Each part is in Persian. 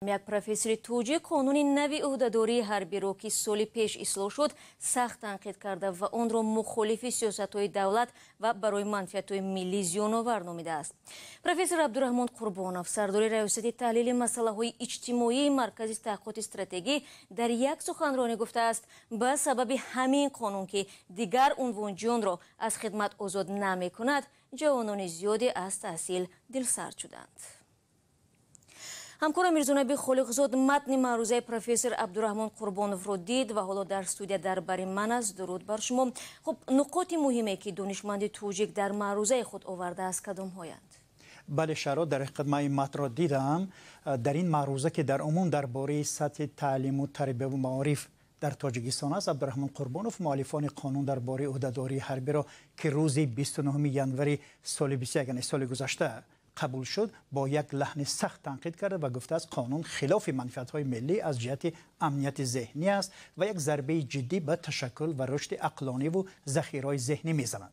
یک پروفسور توجی قانون نوی عهدهداری حربی که سال پیش اصلاح شد سخت تنقید کرده و آن را مخالف سیاست‌های دولت و برای منفعت‌های ملی زیان‌آور نامیده است. پروفسور عبدالرحمن قربانوف سردار ریاست تحلیل مسائل اجتماعی مرکز تحقیقات استراتژی در یک سخنرانی گفته است به سبب همین قانون که دیگر عنوان جان را از خدمت آزاد نمی‌کند جوانان زیادی از تحصیل دلسرد شدند. همکار میرزانبی خالقزاد متن معروضه پروفسور عبدالرحمن قربانوف را دید و حالا در استودیو درباره من است. درود بر شما. خب نکات مهمی که دانشمند توجیک در معروضه خود آورده است کدام هایند؟ بله شرا در حقیقت من این متن را دیدم. در این معروضه که در عموم درباره سطح تعلیم و تربیت و معارف در تاجیکستان است، عبدالرحمن قربانوف مؤلفان قانون درباره عهدهداری حربی را که روز 29 ژانویه سال 21 یعنی سال گذشته قبول شد با یک لحن سخت تنقید کرده و گفته است قانون خلاف منفعت‌های ملی از جهت امنیت ذهنی است و یک ضربه جدی به تشکل و رشد عقلانی و ذخیره‌های ذهنی می‌زند.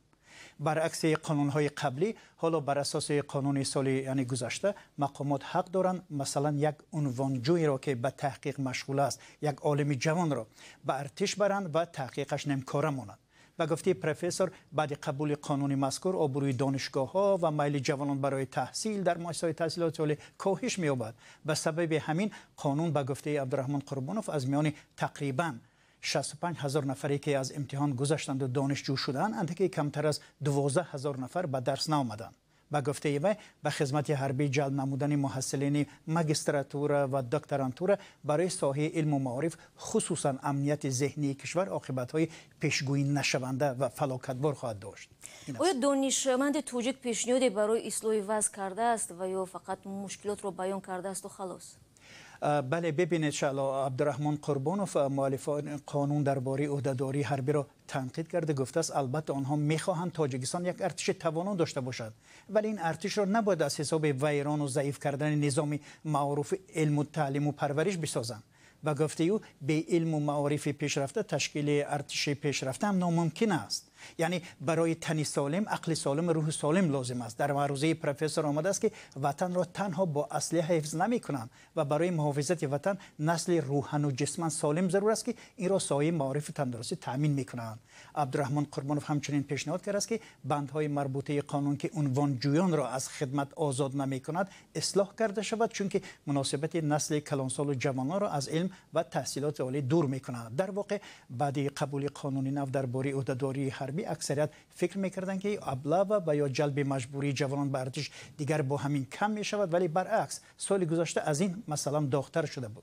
برعکس قانون‌های قبلی، حالا بر اساس قانون سال یعنی گذشته مقامات حق دارند مثلا یک عنوانجویی را که به تحقیق مشغول است، یک عالم جوان را به ارتش برند و تحقیقش نمکاره ماند. و گفته پروفسور بعد قبول قانون مذکور آبروی دانشگاه‌ها و میل جوانان برای تحصیل در مؤسسات تحصیلات عالی کاهش می‌یابد. به سبب همین قانون به گفته عبدالرحمن قربانوف از میان تقریباً 65,000 نفری که از امتحان گذشتند و دانشجو شدند اندکی کمتر از 12,000 نفر به درس نآمدند. به گفته وی به خدمت حربی جلب نمودن محصلین ماجستراتور و دکترانتور برای ساحه علم و معارف خصوصا امنیت ذهنی کشور عاقبت‌های پیشگویی نشونده و فلاکتبار خواهد داشت. آیا دانشمند توجیک پیشنهادی برای اصلاح وضع کرده است و یا فقط مشکلات را بیان کرده است و خلاص؟ بله ببینید شالا عبدالرحمن قربانوف مؤلفان قانون درباره عهدهداری حربی را تنقید کرده. گفته است البته آنها میخواهند تاجیکستان یک ارتش توانان داشته باشد ولی این ارتش را نباید از حساب ویران و ضعیف کردن نظام معارف علم و تعلیم و پرورش بسازند. و گفته او به علم و معارف پیشرفته تشکیل ارتش پیشرفته هم ناممکن است. یعنی برای تن سالم، عقل سالم، روح سالم لازم است. در معروضه پروفسور آمده است که وطن را تنها با اسلحه حفظ نمی کنند و برای محافظت وطن نسل روحن و جسمن سالم ضرور است که این را سایه معارف تندرستی تامین می کنند. عبدالرحمن قربانوف همچنین پیشنهاد کرده است که بندهای مربوطه قانون که عنوان جویان را از خدمت آزاد نمی کند اصلاح کرده شود چون که مناسبت نسل کلانسال و جوانان را از علم و تحصیلات عالی دور می کند. در واقع بعد قبول قانون نو درباره عهدهداری حربی اکثریت فکر میکردند که ابلاغ و یا جلب مجبوری جوانان به ارتش دیگر با همین کم می شود ولی برعکس سال گذشته از این مثلا داغتر شده بود.